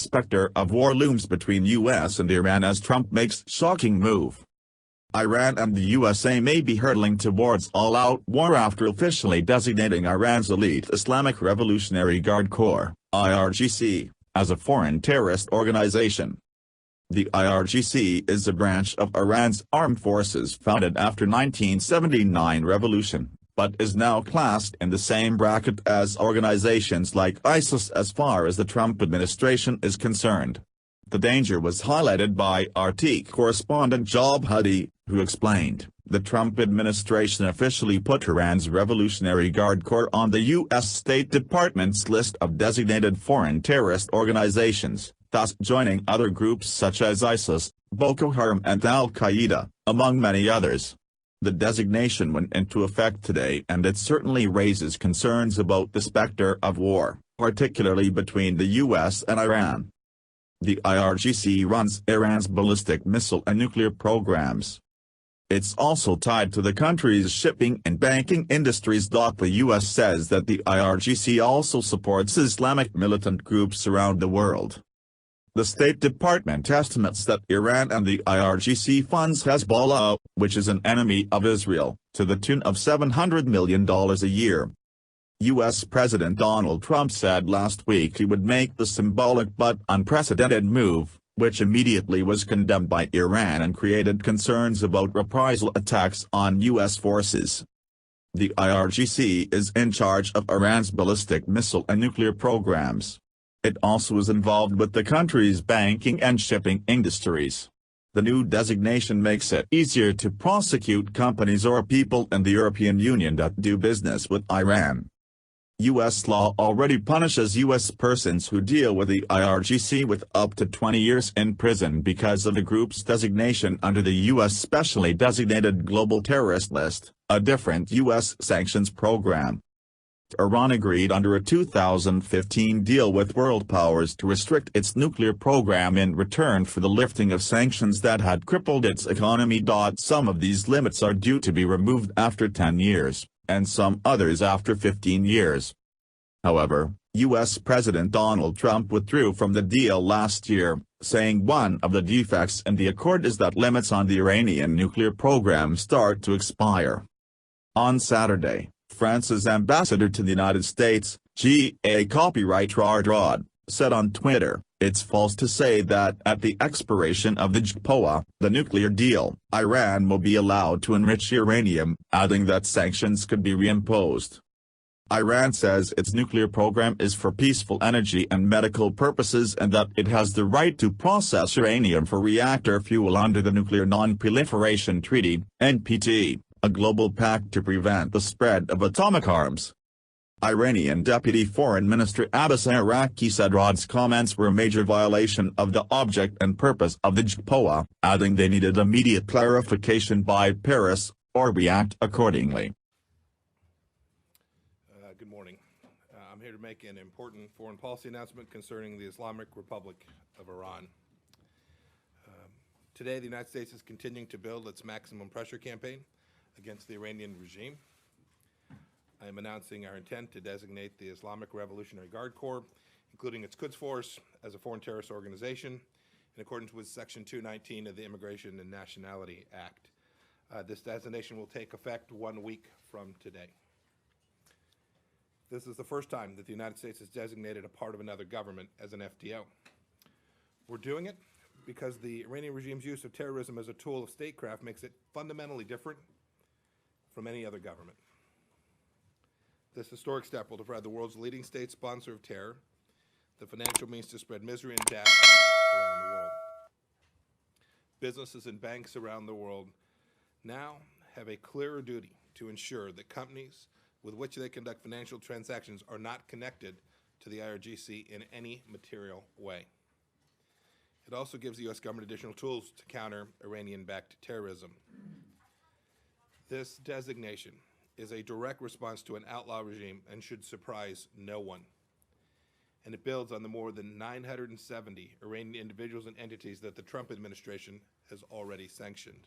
specter of war looms between U.S. and Iran as Trump makes shocking move. Iran and the USA may be hurtling towards all-out war after officially designating Iran's elite Islamic Revolutionary Guard Corps, IRGC, as a foreign terrorist organization. The IRGC is a branch of Iran's armed forces founded after 1979 revolution, but is now classed in the same bracket as organizations like ISIS as far as the Trump administration is concerned. The danger was highlighted by RT correspondent Job Huddy, who explained, the Trump administration officially put Iran's Revolutionary Guard Corps on the U.S. State Department's list of designated foreign terrorist organizations, thus joining other groups such as ISIS, Boko Haram and Al-Qaeda, among many others. The designation went into effect today and it certainly raises concerns about the specter of war, particularly between the U.S. and Iran. The IRGC runs Iran's ballistic missile and nuclear programs. It's also tied to the country's shipping and banking industries. The U.S. says that the IRGC also supports Islamic militant groups around the world. The State Department estimates that Iran and the IRGC funds Hezbollah, which is an enemy of Israel, to the tune of $700 million a year. U.S. President Donald Trump said last week he would make the symbolic but unprecedented move, which immediately was condemned by Iran and created concerns about reprisal attacks on U.S. forces. The IRGC is in charge of Iran's ballistic missile and nuclear programs. It also is involved with the country's banking and shipping industries. The new designation makes it easier to prosecute companies or people in the European Union that do business with Iran. U.S. law already punishes U.S. persons who deal with the IRGC with up to 20 years in prison because of the group's designation under the U.S. Specially Designated Global Terrorist List, a different U.S. sanctions program. Iran agreed under a 2015 deal with world powers to restrict its nuclear program in return for the lifting of sanctions that had crippled its economy. Some of these limits are due to be removed after 10 years, and some others after 15 years. However, U.S. President Donald Trump withdrew from the deal last year, saying one of the defects in the accord is that limits on the Iranian nuclear program start to expire. On Saturday, France's ambassador to the United States, G.A. Copyright Rod, said on Twitter, "It's false to say that at the expiration of the WWIII, the nuclear deal, Iran will be allowed to enrich uranium," adding that sanctions could be reimposed. Iran says its nuclear program is for peaceful energy and medical purposes and that it has the right to process uranium for reactor fuel under the Nuclear Non-Proliferation Treaty, NPT, a global pact to prevent the spread of atomic arms. Iranian Deputy Foreign Minister Abbas Araqi said Rod's comments were a major violation of the object and purpose of the WWIII, adding they needed immediate clarification by Paris, or react accordingly. Good morning. I'm here to make an important foreign policy announcement concerning the Islamic Republic of Iran. Today, the United States is continuing to build its maximum pressure campaign against the Iranian regime. I am announcing our intent to designate the Islamic Revolutionary Guard Corps, including its Quds Force, as a foreign terrorist organization in accordance with Section 219 of the Immigration and Nationality Act. This designation will take effect 1 week from today. This is the first time that the United States has designated a part of another government as an FTO. We're doing it because the Iranian regime's use of terrorism as a tool of statecraft makes it fundamentally different from any other government. This historic step will provide the world's leading state sponsor of terror the financial means to spread misery and death around the world. Businesses and banks around the world now have a clearer duty to ensure that companies with which they conduct financial transactions are not connected to the IRGC in any material way. It also gives the U.S. government additional tools to counter Iranian-backed terrorism. This designation is a direct response to an outlaw regime and should surprise no one. And it builds on the more than 970 Iranian individuals and entities that the Trump administration has already sanctioned.